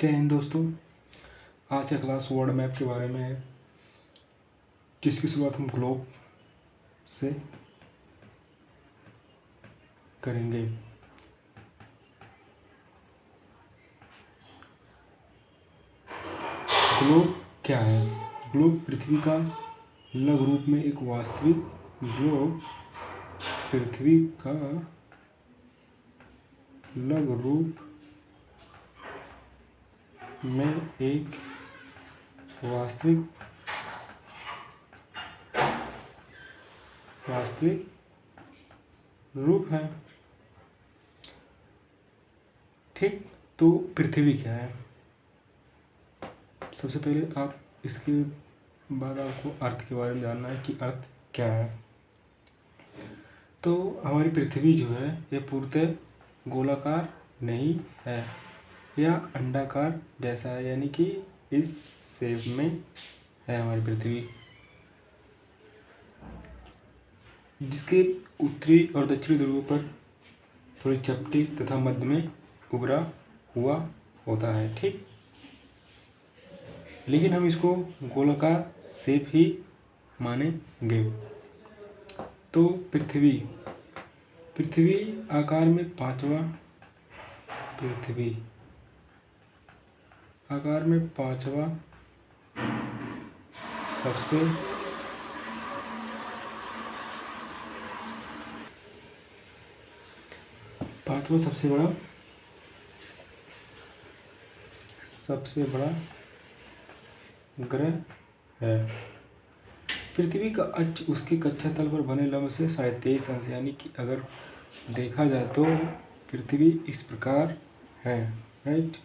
जय हिंद दोस्तों। आज का क्लास वर्ल्ड मैप के बारे में है, जिसकी शुरुआत हम ग्लोब से करेंगे। ग्लोब क्या है? ग्लोब पृथ्वी का लघु रूप में एक वास्तविक ग्लोब पृथ्वी का लघु रूप में एक वास्तविक रूप है। ठीक, तो पृथ्वी क्या है? सबसे पहले आप इसके बाद आपको अर्थ के बारे में जानना है कि अर्थ क्या है। तो हमारी पृथ्वी जो है ये पूर्णतः गोलाकार नहीं है या अंडाकार जैसा है, यानी कि इस शेप में है हमारी पृथ्वी, जिसके उत्तरी और दक्षिणी ध्रुवों पर थोड़ी चपटी तथा मध्य में उभरा हुआ होता है। ठीक, लेकिन हम इसको गोलाकार शेप ही मानेंगे। तो पृथ्वी आकार में पांचवा सबसे बड़ा ग्रह है। पृथ्वी का अक्ष उसके कक्षा तल पर बने लंब से 23.5 अंश, यानी कि अगर देखा जाए तो पृथ्वी इस प्रकार है, राइट।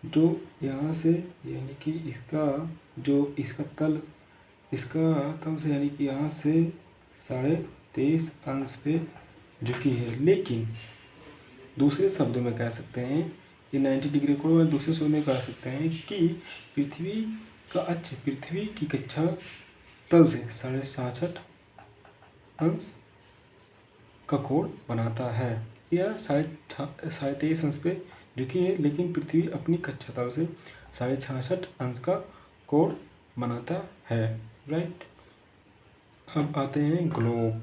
जो यहाँ से यानी कि इसका तल से यानी कि यहाँ से 23.5 अंश पे झुकी है। लेकिन दूसरे शब्दों में कह सकते हैं, ये 90 डिग्री को दूसरे शब्दों में कह सकते हैं कि पृथ्वी का अक्ष पृथ्वी की कक्षा तल से 66.5 अंश का कोण बनाता है, या 23.5 अंश पे झुकी है, लेकिन पृथ्वी अपनी कक्षा तल से 66.5 अंश का कोण बनाता है, राइट। अब आते हैं ग्लोब।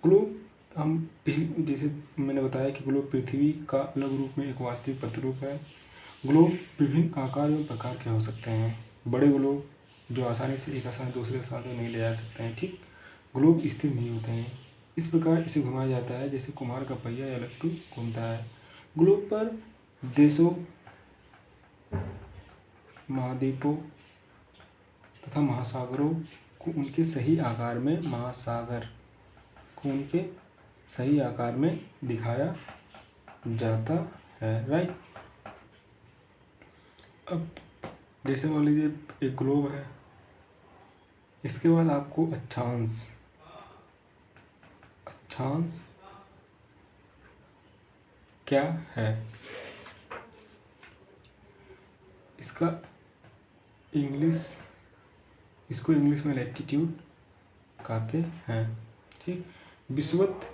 ग्लोब हम जैसे मैंने बताया कि ग्लोब पृथ्वी का लघु रूप में एक वास्तविक प्रतिरूप है। ग्लोब विभिन्न आकार एवं प्रकार के हो सकते हैं। बड़े ग्लोब जो आसानी से एक स्थान दूसरे स्थान पर नहीं ले जा सकते हैं। ठीक, ग्लोब स्थिर नहीं होते हैं, इस प्रकार इसे घुमाया जाता है जैसे कुम्हार का पहिया या लट्टू घूमता है। ग्लोब पर देशों, महाद्वीपों तथा महासागरों को उनके सही आकार में दिखाया जाता है, राइट। अब जैसे मान लीजिए एक ग्लोब है, इसके बाद आपको अक्षांश क्या है, इसको इंग्लिश में लैटिट्यूड कहते हैं। ठीक, विषुवत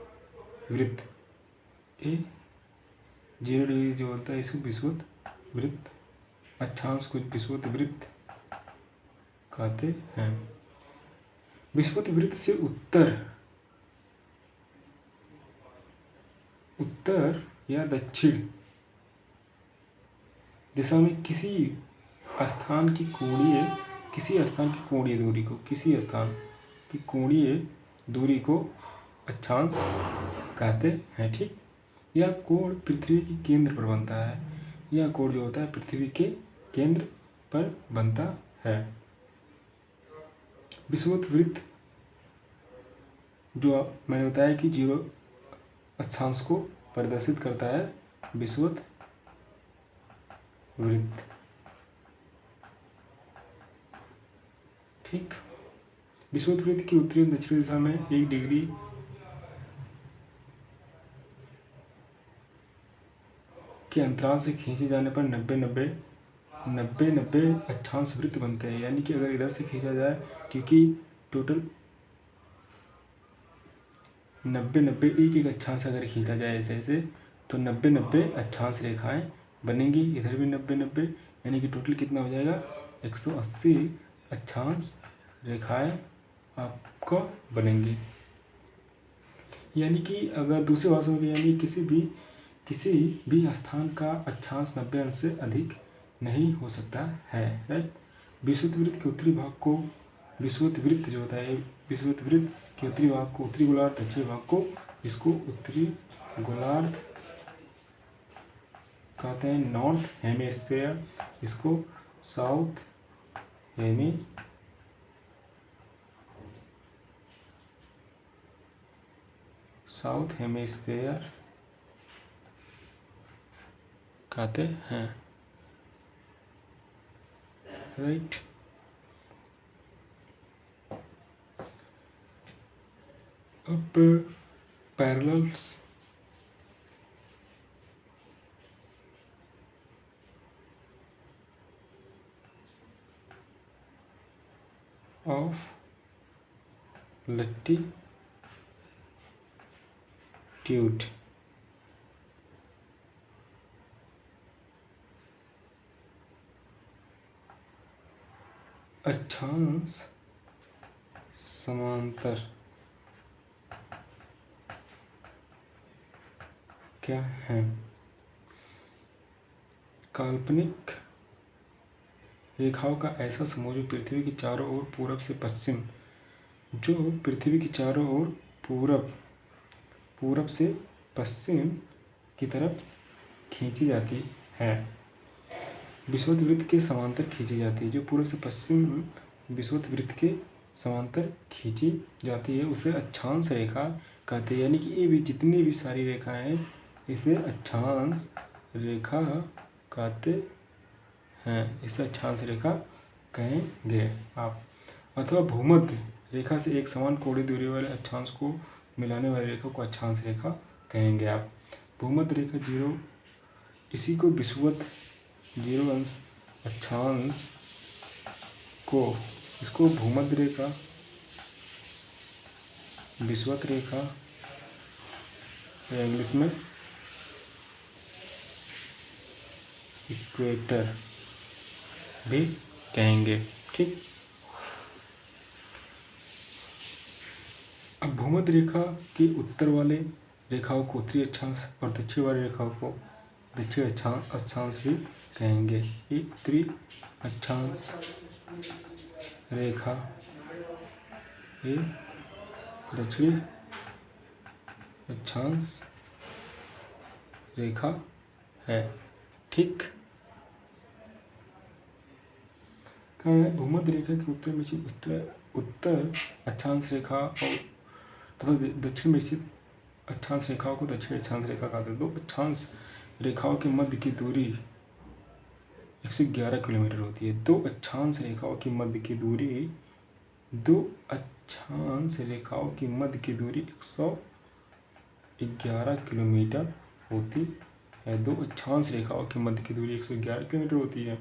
वृत्त, ये 0 डिग्री जो होता है इसको विषुवत वृत्त, अक्षांश को विषुवत वृत्त कहते हैं। विषुवत वृत्त से उत्तर या दक्षिण दिशा में किसी स्थान की कोणीय दूरी को अक्षांश कहते हैं। ठीक, यह कोण पृथ्वी के केंद्र पर बनता है। यह कोण जो होता है पृथ्वी के केंद्र पर बनता है। विषुवत वृत्त जो मैंने बताया कि 0 अक्षांश को प्रदर्शित करता है, विषुवत वृत्त। ठीक, विषुवत वृत्त की उत्तरी और दक्षिणी दिशा में 1 डिग्री के अंतराल से खींचे जाने पर 90 90 90 अक्षांश वृत्त बनते हैं, यानी कि अगर इधर से खींचा जाए, क्योंकि टोटल 90 90 एक एक अक्षांश अगर खींचा जाए ऐसे ऐसे, तो 90 90 अक्षांश रेखाएं बनेंगी। इधर भी 90 90, यानी कि टोटल कितना हो जाएगा, 180 अक्षांश रेखाएं आपको बनेंगी। यानी कि अगर दूसरे भाषा में, यानी किसी भी स्थान का अक्षांश 90 अंश से अधिक नहीं हो सकता है, राइट। विषुवत वृत्त के उत्तरी भाग को, विषुवत वृत्त जो होता है, विषुवत वृत्त के उत्तरी भाग को उत्तरी गोलार्ध, दक्षिणी भाग को, इसको उत्तरी गोलार्ध कहते हैं, नॉर्थ हेमिस्फीयर, इसको साउथ हेमिस्फीयर कहते हैं, राइट। अब पैरेलल्स ऑफ लैटिट्यूड, अक्षांश समांतर क्या है? काल्पनिक रेखाओं का ऐसा समूह जो पृथ्वी के चारों ओर पूरब से पश्चिम, जो पृथ्वी के चारों ओर पूरब से पश्चिम की तरफ खींची जाती है, विषुवत वृत्त के समांतर खींची जाती है, जो पूर्व से पश्चिम विषुवत वृत्त के समांतर खींची जाती है, उसे अक्षांश रेखा कहते हैं। यानी कि ये भी जितनी भी सारी रेखाएं हैं, इसे अक्षांश रेखा कहते हैं, इसे अक्षांश रेखा कहेंगे आप। अथवा भूमध्य रेखा से एक समान कोणीय दूरी वाले अक्षांश को मिलाने वाली रेखा को अक्षांश रेखा कहेंगे आप। भूमध्य रेखा 0, इसी को विषुवत 0 अंश अक्षांश को, इसको भूमध्य रेखा, विषुवत रेखा या इंग्लिश में इक्वेटर भी कहेंगे, ठीक। अब भूमध्य रेखा के उत्तर वाले रेखाओं को उत्तरी अक्षांश और दक्षिण वाली रेखाओं को दक्षिण अक्षांश भी कहेंगे। एक उत्तरी अक्षांश रेखा, ये दक्षिणी अक्षांश रेखा है, ठीक। क्या है, भूमध्य रेखा के उत्तर में उत्तर अक्षांश रेखा और तथा दक्षिण में स्थित अक्षांश रेखाओं को दक्षिण अक्षांश रेखा कहते हैं। दो अक्षांश रेखाओं के मध्य की दूरी 111 किलोमीटर होती है। दो अक्षांश रेखाओं की मध्य की दूरी 111 किलोमीटर होती है। दो अक्षांश रेखाओं की मध्य की दूरी 111 किलोमीटर होती है।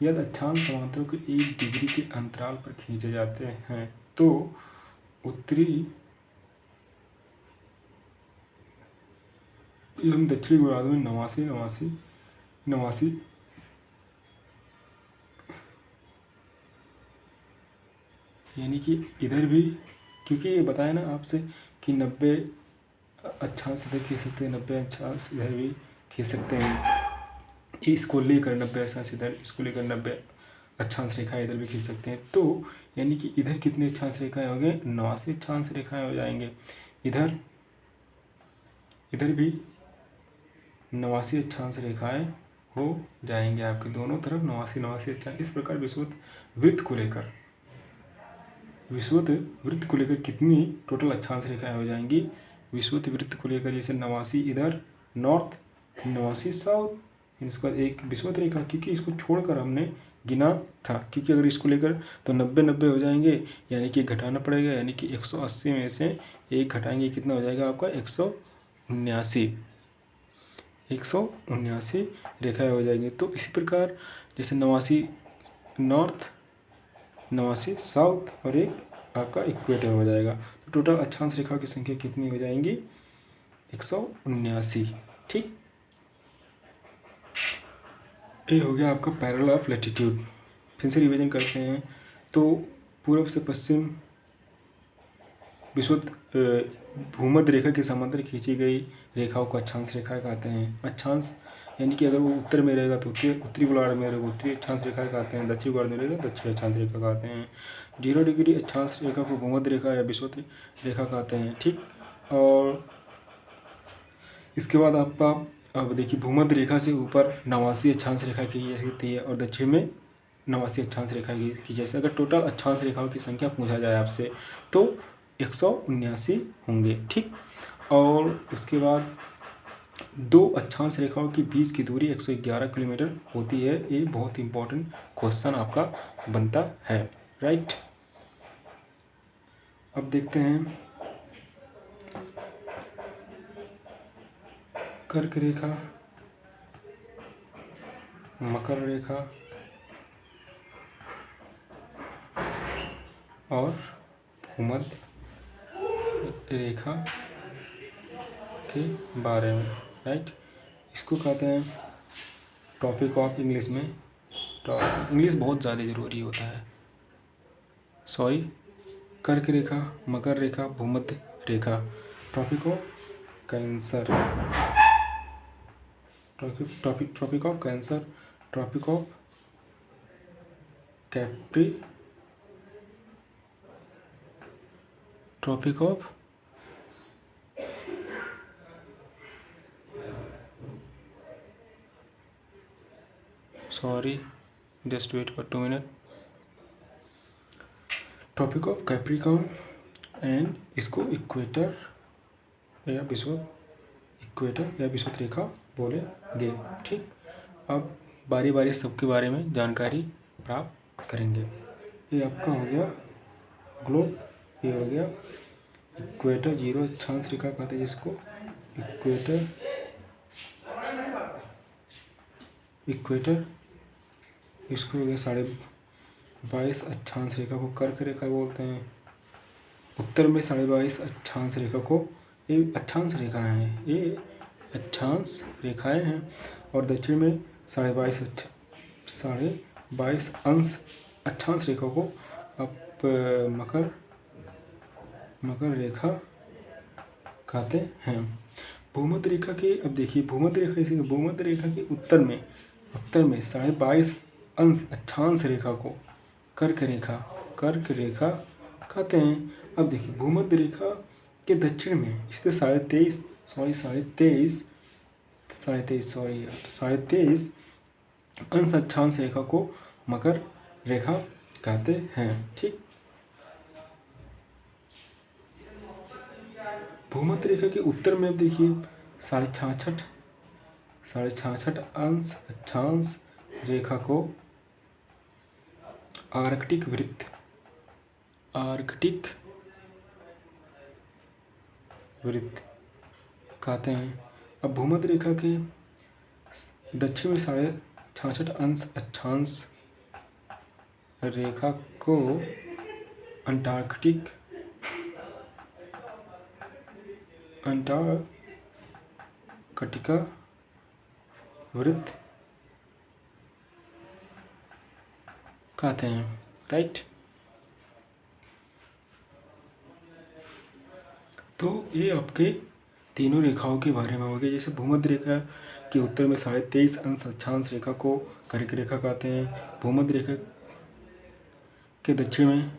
यदि अक्षांश समांतरों के 1 डिग्री के अंतराल पर खींचे जाते हैं तो उत्तरी एवं दक्षिणी गोलार्ध में 89 यानी कि इधर भी, क्योंकि ये बताया ना आपसे कि 90 अक्षांश इधर खींच सकते हैं, 90 अक्षांश इधर भी खींच सकते हैं। इसको लेकर 90 अक्षांश इधर, इसको लेकर 90 अक्षांश रेखाएं इधर भी खींच सकते हैं। तो यानी कि इधर कितने अक्षांश रेखाएं होंगे, 89 अक्षांश रेखाएं हो जाएंगे। इधर भी 89 अक्षांश रेखाएं हो जाएंगे आपके, दोनों तरफ 89 अक्षांश। इस प्रकार विषुवत वृत्त को लेकर कितनी टोटल अक्षांश रेखाएं हो जाएंगी, विषुवत वृत्त को लेकर जैसे 89 इधर नॉर्थ, 89 साउथ, इसके बाद एक विषुवत रेखा, क्योंकि इसको छोड़कर हमने गिना था, क्योंकि अगर इसको लेकर तो 90 हो जाएंगे, यानी कि घटाना पड़ेगा, यानी कि 180 में से एक घटाएंगे, कितना हो जाएगा आपका 179। 179 रेखाएं हो जाएंगी। तो इसी प्रकार जैसे 89 नॉर्थ, 89 साउथ और एक आपका इक्वेटर हो जाएगा। तो टोटल अक्षांश रेखाओं की संख्या कितनी हो जाएंगी? 179। ठीक, ये हो गया आपका पैरेलल ऑफ लैटिट्यूड। फिर से रिवीजन करते हैं। तो पूर्व से पश्चिम विषुवत भूमध्य रेखा के समांतर खींची गई रेखाओं को अक्षांश रेखा कहते हैं। अक्षांश यानी कि अगर वो उत्तर में रहेगा तो उत्तरी गोलार्ध में रहेगा उत्तरी अक्षांश रेखा कहते हैं, दक्षिण गोलार्ध में रहेगा दक्षिण अक्षांश रेखा कहते हैं। 0 डिग्री अक्षांश रेखा को भूमध्य रेखा या विषुवत रेखा कहते हैं। ठीक, और इसके बाद आपका अब देखिए भूमध्य रेखा से ऊपर 89 अक्षांश रेखा की जा सकती है और दक्षिण में 89 अक्षांश रेखा की जैसे अगर टोटल अक्षांश रेखाओं की संख्या पूछा जाए आपसे तो 179 होंगे। ठीक, और उसके बाद दो अक्षांश रेखाओं के बीच की दूरी 111 किलोमीटर होती है। ये बहुत इंपॉर्टेंट क्वेश्चन आपका बनता है। राइट, अब देखते हैं कर्क रेखा, मकर रेखा और भूमध्य रेखा के बारे में। राइट, इसको कहते हैं टॉपिक ऑफ इंग्लिश में, इंग्लिश बहुत ज़्यादा ज़रूरी होता है। सॉरी, कर्क रेखा, मकर रेखा, भूमध्य रेखा, topic of cancer, topic of cancer, topic of Capri, topic of sorry just wait for 2 minute, tropic of Capricorn and इसको इक्वेटर या विषुवत रेखा बोलेंगे। ठीक, अब बारी बारी सबके बारे में जानकारी प्राप्त करेंगे। ये आपका हो गया ग्लोब, ये हो गया इक्वेटर, 0 अक्षांश रेखा कहते हैं जिसको इक्वेटर, इसको हो गया 22.5 अक्षांश रेखा को कर्क रेखा बोलते हैं। उत्तर में 22.5 अक्षांश रेखा को, ये अक्षांश रेखाएं हैं, ये अक्षांश रेखाएं हैं, और दक्षिण में 22.5 अंश अक्षांश रेखा को आप मकर रेखा कहते हैं। भूमध्य रेखा के, अब देखिए भूमध्य रेखा, इसी भूमध्य रेखा के उत्तर में 22.5 अंश अक्षांश रेखा को कर्क रेखा कहते हैं। अब देखिए भूमध्य रेखा के दक्षिण में इससे 23.5 अंश अक्षांश रेखा को मकर रेखा कहते हैं। ठीक, भूमध्य रेखा के उत्तर में अब देखिए 66.5 अंश अक्षांश रेखा को आर्कटिक वृत्त कहते हैं। अब भूमध्य रेखा के दक्षिण में 66.5 अंश अक्षांश रेखा को अंटार्कटिका वृत्त कहते हैं। राइट, तो ये आपके तीनों रेखाओं के बारे में हो गया। जैसे भूमध्य रेखा के उत्तर में 23.5 अंश अक्षांश रेखा को कर्क रेखा कहते हैं। भूमध्य रेखा के दक्षिण में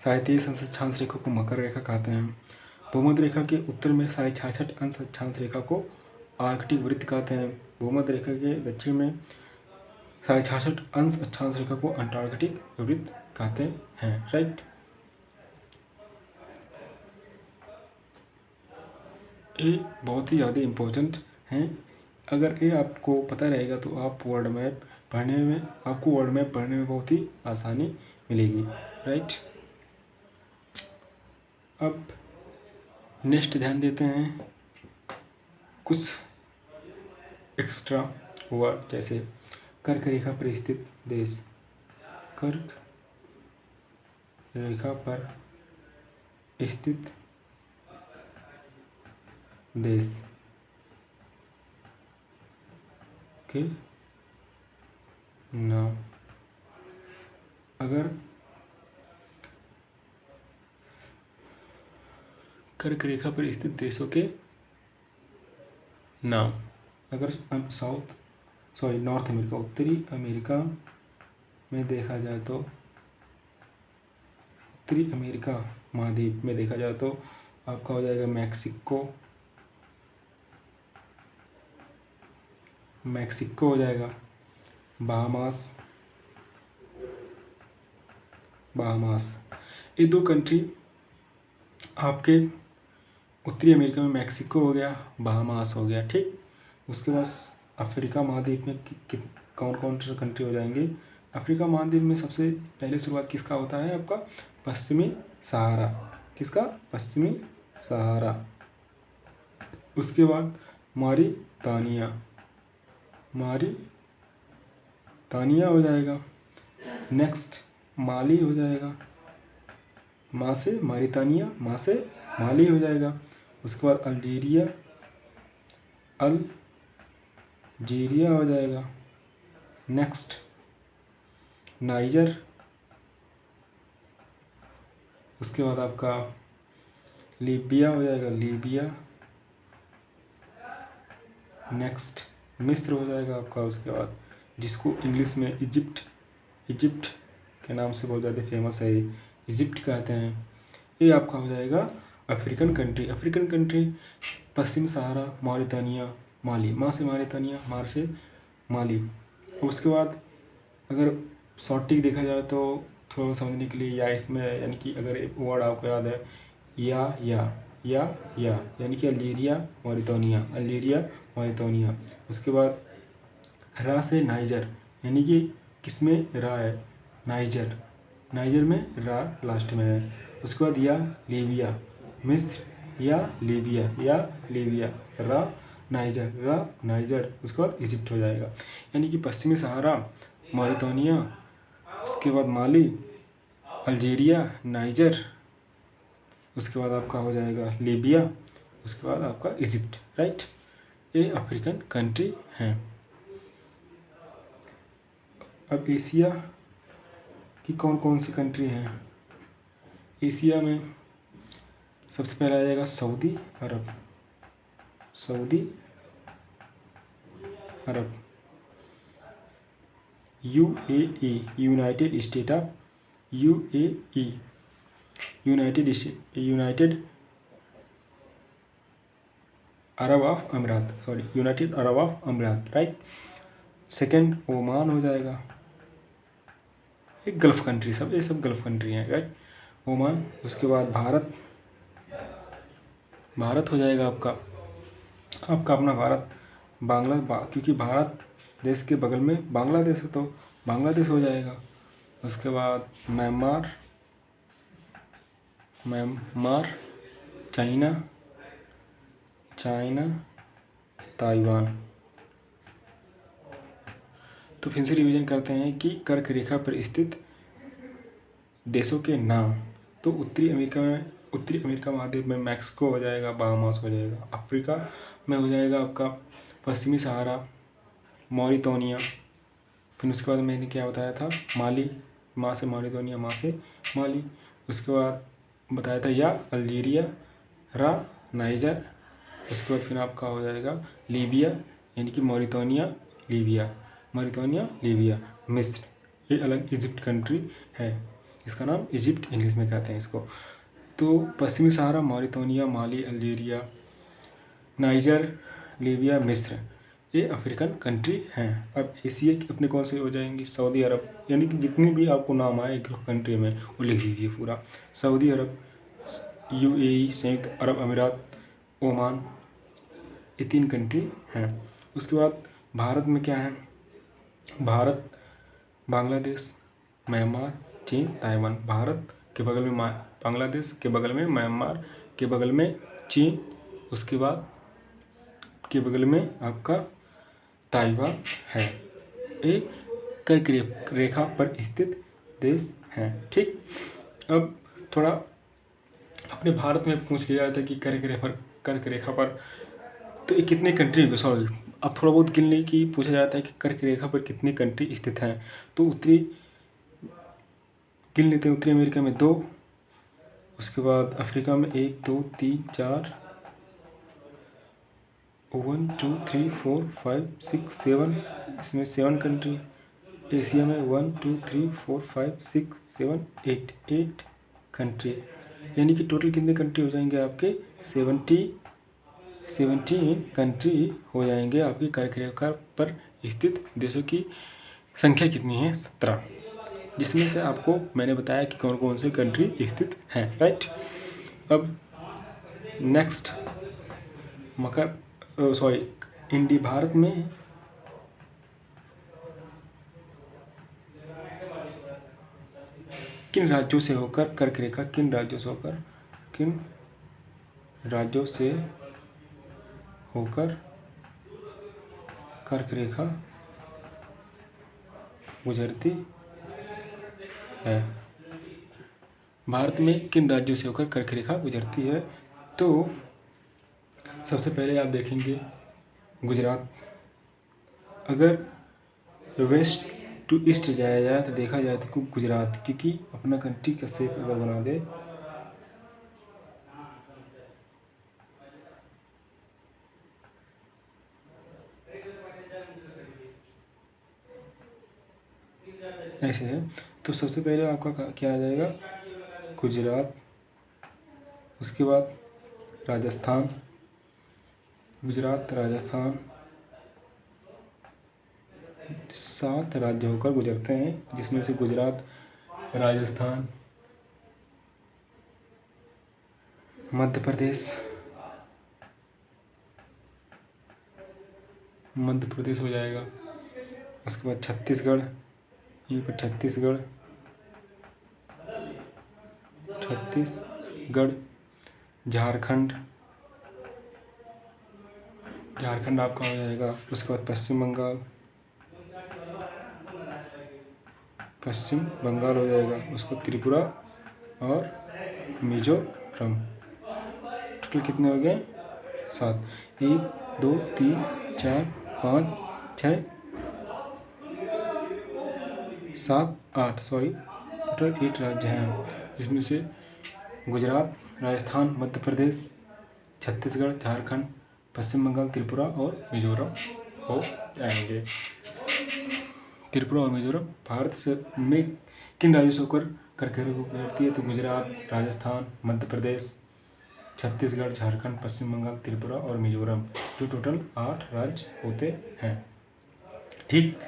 23.5 अंश अक्षांश रेखा को मकर रेखा कहते हैं। भूमध्य रेखा के उत्तर में 66.5 अंश अक्षांश रेखा को आर्कटिक वृत्त कहते हैं। भूमध्य रेखा के दक्षिण में 66.5 अंश अक्षांश रेखा को अंटार्कटिक वृत्त कहते हैं। राइट, ये बहुत ही ज़्यादा इम्पोर्टेंट हैं। अगर ये आपको पता रहेगा तो आप वर्ल्ड मैप पढ़ने में बहुत ही आसानी मिलेगी। राइट, अब नेक्स्ट ध्यान देते हैं कुछ एक्स्ट्रा वर्ड जैसे कर्क रेखा पर स्थित देश, कर्क रेखा पर स्थित देश के नाम। अगर कर्क रेखा पर स्थित देशों के नाम, अगर नॉर्थ अमेरिका, उत्तरी अमेरिका में देखा जाए तो, उत्तरी अमेरिका महाद्वीप में देखा जाए तो आपका हो जाएगा मैक्सिको हो जाएगा, बहामास। ये दो कंट्री आपके उत्तरी अमेरिका में मैक्सिको हो गया, बहामास हो गया, ठीक। उसके बाद अफ्रीका महाद्वीप में कौन कौन से कंट्री हो जाएंगे। अफ्रीका महाद्वीप में सबसे पहले शुरुआत किसका होता है, आपका पश्चिमी सहारा। किसका, पश्चिमी सहारा। उसके बाद मारितानिया हो जाएगा। नेक्स्ट माली हो जाएगा, माँ से मारितानिया, माँ से माली हो जाएगा। उसके बाद अल्जीरिया हो जाएगा। Next niger. उसके बाद आपका लीबिया हो जाएगा, लीबिया। नेक्स्ट मिस्र हो जाएगा आपका। उसके बाद जिसको इंग्लिश में इजिप्ट के नाम से बहुत ज़्यादा फेमस है, इजिप्ट कहते हैं। ये आपका हो जाएगा अफ्रीकन कंट्री। पश्चिम सहारा, मॉरितानिया, माली, माँ से मारितानिया, मार से माली। उसके बाद अगर शॉर्टिक देखा जाए तो थोड़ा समझने के लिए, या इसमें यानी कि अगर एक वर्ड आपको याद है, या यानी कि अल्जीरिया मॉरितानिया। उसके बाद रा से नाइजर, यानी कि किसमें रा है, नाइजर में रा लास्ट में है। उसके बाद या लीबिया, मिस्र या लीबिया, रा नाइजर। उसके बाद इजिप्ट हो जाएगा, यानी कि पश्चिमी सहारा, मॉरितानिया, उसके बाद माली, अल्जीरिया, नाइजर, उसके बाद आपका हो जाएगा लीबिया, उसके बाद आपका इजिप्ट, राइट। ये अफ्रीकन कंट्री हैं। अब एशिया की कौन कौन सी कंट्री हैं। एशिया में सबसे पहले आ जाएगा Saudi Arab, UAE, United Arab of अमीरात, राइट। सेकंड ओमान हो जाएगा, एक गल्फ कंट्री, ये सब गल्फ कंट्री हैं, राइट, ओमान। उसके बाद भारत हो जाएगा आपका अपना भारत, क्योंकि भारत देश के बगल में बांग्लादेश है तो बांग्लादेश हो जाएगा। उसके बाद म्यांमार, चाइना, ताइवान। तो फिर से रिवीजन करते हैं कि कर्क रेखा पर स्थित देशों के नाम। तो उत्तरी अमेरिका महाद्वीप में मैक्सिको हो जाएगा, बहामास हो जाएगा। अफ्रीका में हो जाएगा आपका पश्चिमी सहारा, मॉरितानिया। फिर उसके बाद मैंने क्या बताया था, माली, माँ से मॉरितानिया, माँ से माली। उसके बाद बताया था या अल्जीरिया, रा नाइजर। उसके बाद फिर आपका हो जाएगा लीबिया, यानी कि मॉरितानिया लीबिया, मिस्र। ये अलग इजिप्ट कंट्री है, इसका नाम इजिप्ट इंग्लिश में कहते हैं इसको। तो पश्चिमी सहारा, मॉरितानिया, माली, अल्जीरिया, नाइजर, लीबिया, मिस्र, ये अफ्रीकन कंट्री हैं। अब एशिया की अपने कौन से हो जाएंगी, सऊदी अरब, यानी कि जितनी भी आपको नाम आए कंट्री में वो लिख दीजिए पूरा। सऊदी अरब, यूएई, संयुक्त अरब अमीरात, ओमान, ये 3 कंट्री हैं। उसके बाद भारत में क्या है, भारत, बांग्लादेश, म्यांमार, चीन, ताइवान। भारत के बगल में बांग्लादेश, के बगल में म्यांमार, के बगल में चीन, उसके बाद के बगल में आपका ताइवान है। ये कर्क रेखा पर स्थित देश हैं। ठीक, अब थोड़ा अपने भारत में पूछ लिया जाता है कि कर्क रेखा पर तो ये कितने कंट्री होंगे। सॉरी, अब थोड़ा बहुत गिनने की पूछा जाता है कि कर्क रेखा पर कितनी कंट्री स्थित हैं। तो उत्तरी गिन लेते हैं। उत्तरी अमेरिका में 2, उसके बाद अफ्रीका में 1 2 3 4 1 2 3 4 5 6 7, इसमें 7 कंट्री। एशिया में 1 2 3 4 5 6 7 8 कंट्री, यानी कि टोटल कितने कंट्री हो जाएंगे आपके 17 कंट्री हो जाएंगे। आपकी कर्क रेखा पर स्थित देशों की संख्या कितनी है 17, जिसमें से आपको मैंने बताया कि कौन कौन से कंट्री स्थित हैं। राइट, अब नेक्स्ट भारत में किन राज्यों से होकर कर्क रेखा किन राज्यों से होकर कर्क रेखा गुजरती है। भारत में किन राज्यों से होकर कर्क रेखा गुजरती है? तो सबसे पहले आप देखेंगे गुजरात। अगर वेस्ट टू ईस्ट जाया जाए तो देखा जाए तो गुजरात, क्योंकि अपना कंट्री का शेप अगर बना दे ऐसे है, तो सबसे पहले आपका क्या आ जाएगा गुजरात, उसके बाद राजस्थान, गुजरात राजस्थान 7 राज्य होकर गुजरते हैं, जिसमें से गुजरात, राजस्थान, मध्य प्रदेश हो जाएगा। उसके बाद छत्तीसगढ़, झारखंड आपका हो जाएगा। उसके बाद पश्चिम बंगाल हो जाएगा। उसको त्रिपुरा और मिजोरम। टोटल कितने हो गए 7, 1 2 3 4 5 6 7 8 टोटल 8 राज्य हैं, जिसमें से गुजरात, राजस्थान, मध्य प्रदेश, छत्तीसगढ़, झारखंड, पश्चिम बंगाल, त्रिपुरा और मिजोरम हो जाएंगे। त्रिपुरा और मिजोरम भारत से में किन राज्यों से होकर कर्क रेखा गुजरती है? तो गुजरात, राजस्थान, मध्य प्रदेश, छत्तीसगढ़, झारखंड, पश्चिम बंगाल, त्रिपुरा और मिजोरम, जो टोटल 8 राज्य होते हैं। ठीक,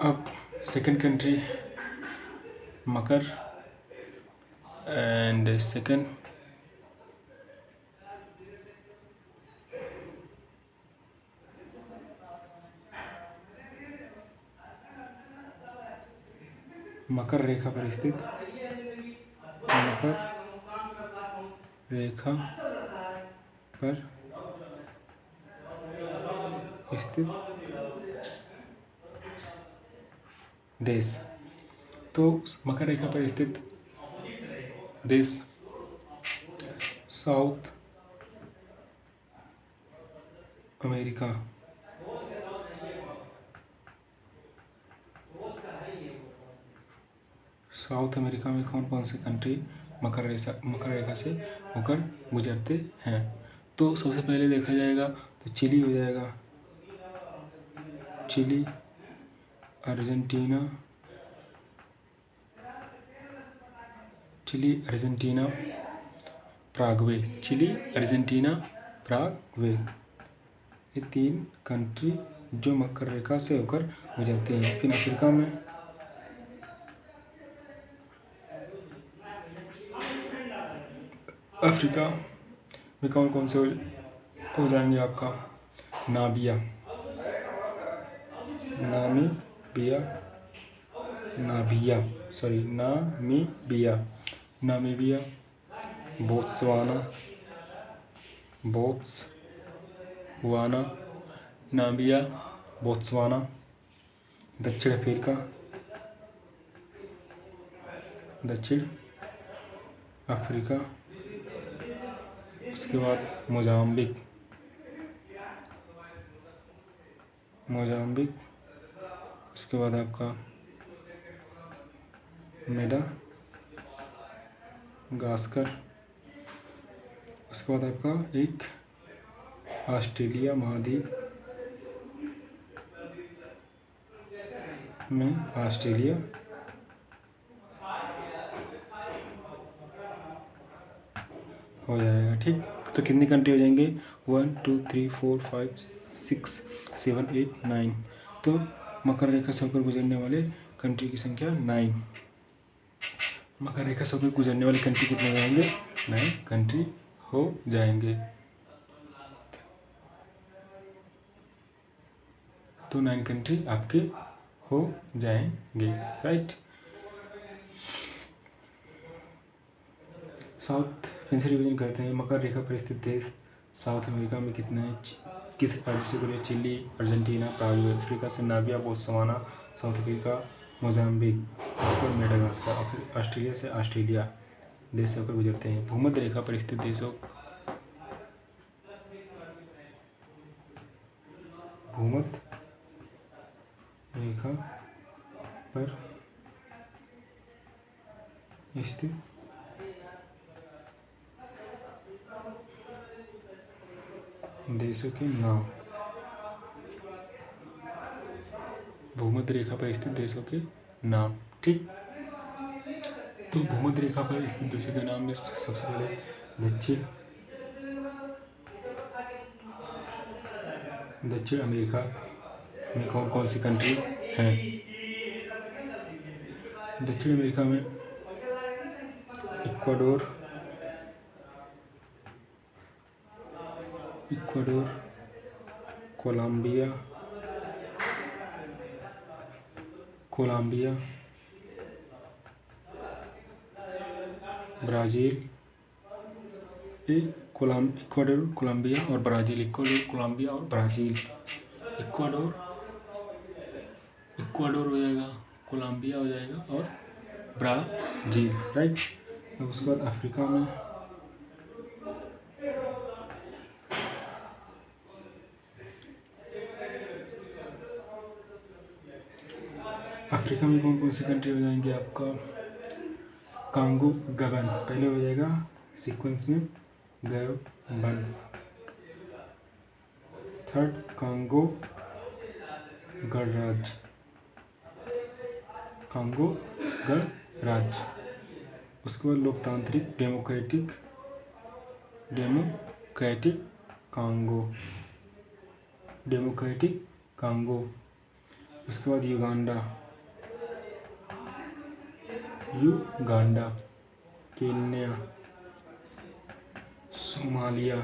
अब सेकंड कंट्री मकर एंड सेकंड मकर रेखा पर स्थित देश। तो मकर रेखा पर स्थित देश साउथ अमेरिका, में कौन कौन से कंट्री मकर रेखा से होकर गुजरते हैं? तो सबसे पहले देखा जाएगा तो चिली हो जाएगा। चिली, अर्जेंटीना, प्रागवे, ये 3 कंट्री जो मकर रेखा से होकर गुजरते हैं। फिर अफ्रीका में कौन कौन से हो जाएंगे आपका Namibia, Botswana, Guyana, Namibia, Botswana, दक्षिण अफ्रीका, उसके बाद मोजाम्बिक, उसके बाद आपका मेडागास्कर, उसके बाद आपका एक ऑस्ट्रेलिया महाद्वीप में ऑस्ट्रेलिया, हो जाएगा। ठीक, तो कितनी कंट्री हो जाएंगे? 1 2 3 4 5 6 7 8 9। तो मकर रेखा से होकर गुजरने वाले कंट्री की संख्या 9। मकर रेखा से होकर गुजरने वाली कंट्री कितने हो जाएंगे? 9 कंट्री हो जाएंगे। तो 9 कंट्री आपके हो जाएंगे, राइट। साउथ फिर से रिविजन करते हैं। मकर रेखा पर स्थित देश साउथ अमेरिका में कितने हैं? किस राज्य से जुड़े? Chile, Argentina, Paraguay. अफ्रीका से Namibia, Botswana, South Africa, Mozambique, उसके बाद मेडागास्कर। और फिर ऑस्ट्रेलिया से ऑस्ट्रेलिया देश से होकर गुजरते हैं। भूमध्य रेखा पर स्थित देशों भूमध्य रेखा पर स्थित देशों के नाम। भूमध्य रेखा पर स्थित देशों के नाम, ठीक। तो भूमध्य रेखा पर स्थित देशों के नाम में सबसे पहले दक्षिण अमेरिका में कौन कौन सी कंट्री हैं? दक्षिण अमेरिका में Ecuador, Colombia, Brazil, Ecuador, Colombia और ब्राज़ील। इक्वाडोर हो जाएगा, कोलंबिया हो जाएगा और ब्राज़ील, राइट। अब उसके बाद अफ्रीका में कौन कौन सी कंट्री हो जाएंगे? आपका कांगो, गबन पहले हो जाएगा सीक्वेंस में, गबन। थर्ड कांगो गणराज्य, उसके बाद लोकतांत्रिक डेमोक्रेटिक कांगो, उसके बाद युगांडा, केन्या, सोमालिया,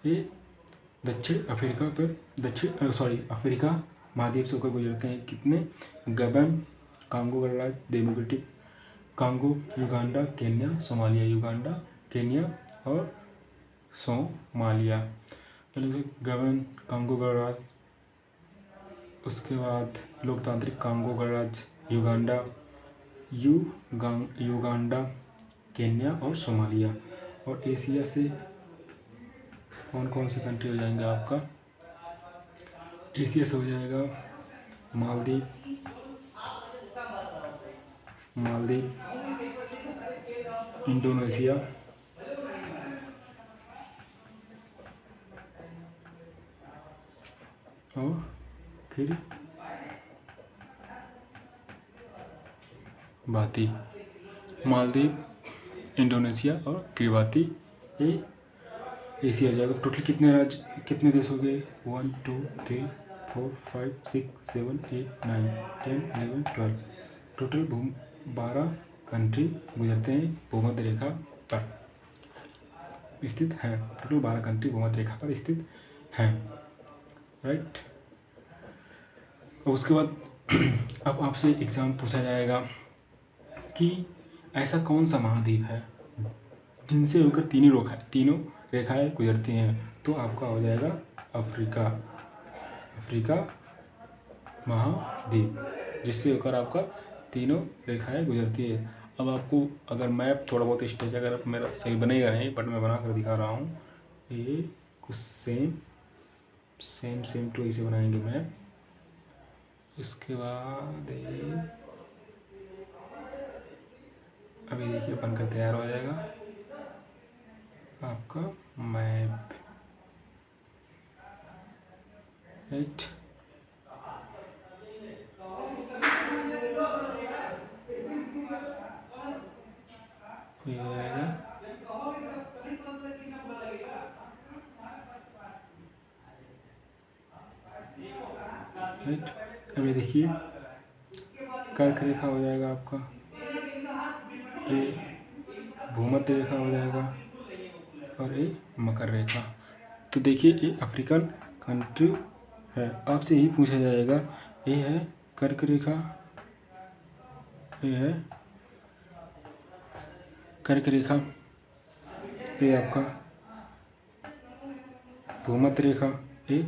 ये दक्षिण अफ्रीका पर अफ्रीका महाद्वीप से होकर गुजरते हैं। कितने? गबन, कांगो गणराज्य, डेमोक्रेटिक कांगो, युगांडा, केन्या, और सोमालिया। पहले से गबन, कांगो गणराज्य, उसके बाद लोकतांत्रिक कांगो गणराज्य, युगांडा, केन्या और सोमालिया। और एशिया से कौन कौन सी कंट्री हो जाएंगे? आपका एशिया से हो जाएगा मालदीव, इंडोनेशिया, और फिर किरबाती। मालदीव, इंडोनेशिया और किरबाती, ये एशिया हो जाएगा। टोटल कितने देश हो गए? 1 2 3 4 5 6 7 8 9 10 11 12। टोटल 12 कंट्री गुजरते हैं भूमध्य रेखा पर स्थित हैं। टोटल 12 कंट्री भूमध्य रेखा पर स्थित हैं, राइट। उसके बाद अब आपसे एग्ज़ाम पूछा जाएगा कि ऐसा कौन सा महाद्वीप है जिनसे होकर तीनों रेखाएं गुजरती हैं, तो आपका हो जाएगा अफ्रीका महाद्वीप, जिससे होकर आपका तीनों रेखाएं गुजरती है। अब आपको अगर मैप थोड़ा बहुत स्टेज अगर मेरा सही बनेगा नहीं, बट मैं बना कर दिखा रहा हूँ। ये कुछ सेम टू ऐसे बनाएंगे मैप। इसके बाद अभी देखिए बनकर तैयार हो जाएगा आपका मैप, राइट। ये हो जाएगा, राइट। अभी देखिए कर्क रेखा हो जाएगा आपका, ये भूमध्य रेखा हो जाएगा, और ये मकर रेखा। तो देखिए ये अफ्रीकन कंट्री है। आपसे यही पूछा जाएगा, ये है कर्क रेखा, ये है कर्क रेखा, ये आपका भूमध्य रेखा, ये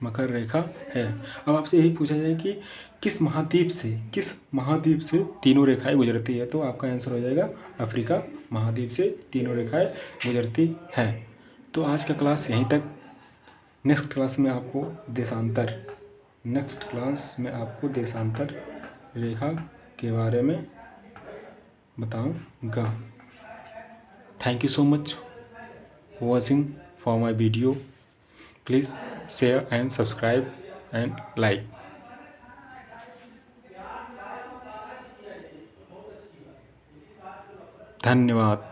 मकर रेखा है। अब आपसे यही पूछा जाए कि किस महाद्वीप से तीनों रेखाएं गुजरती है, तो आपका आंसर हो जाएगा अफ्रीका महाद्वीप से तीनों रेखाएं गुजरती हैं। तो आज का क्लास यहीं तक। नेक्स्ट क्लास में आपको देशांतर रेखा के बारे में बताऊंगा। Thank you so much watching for my video. Please share and subscribe and like. धन्यवाद।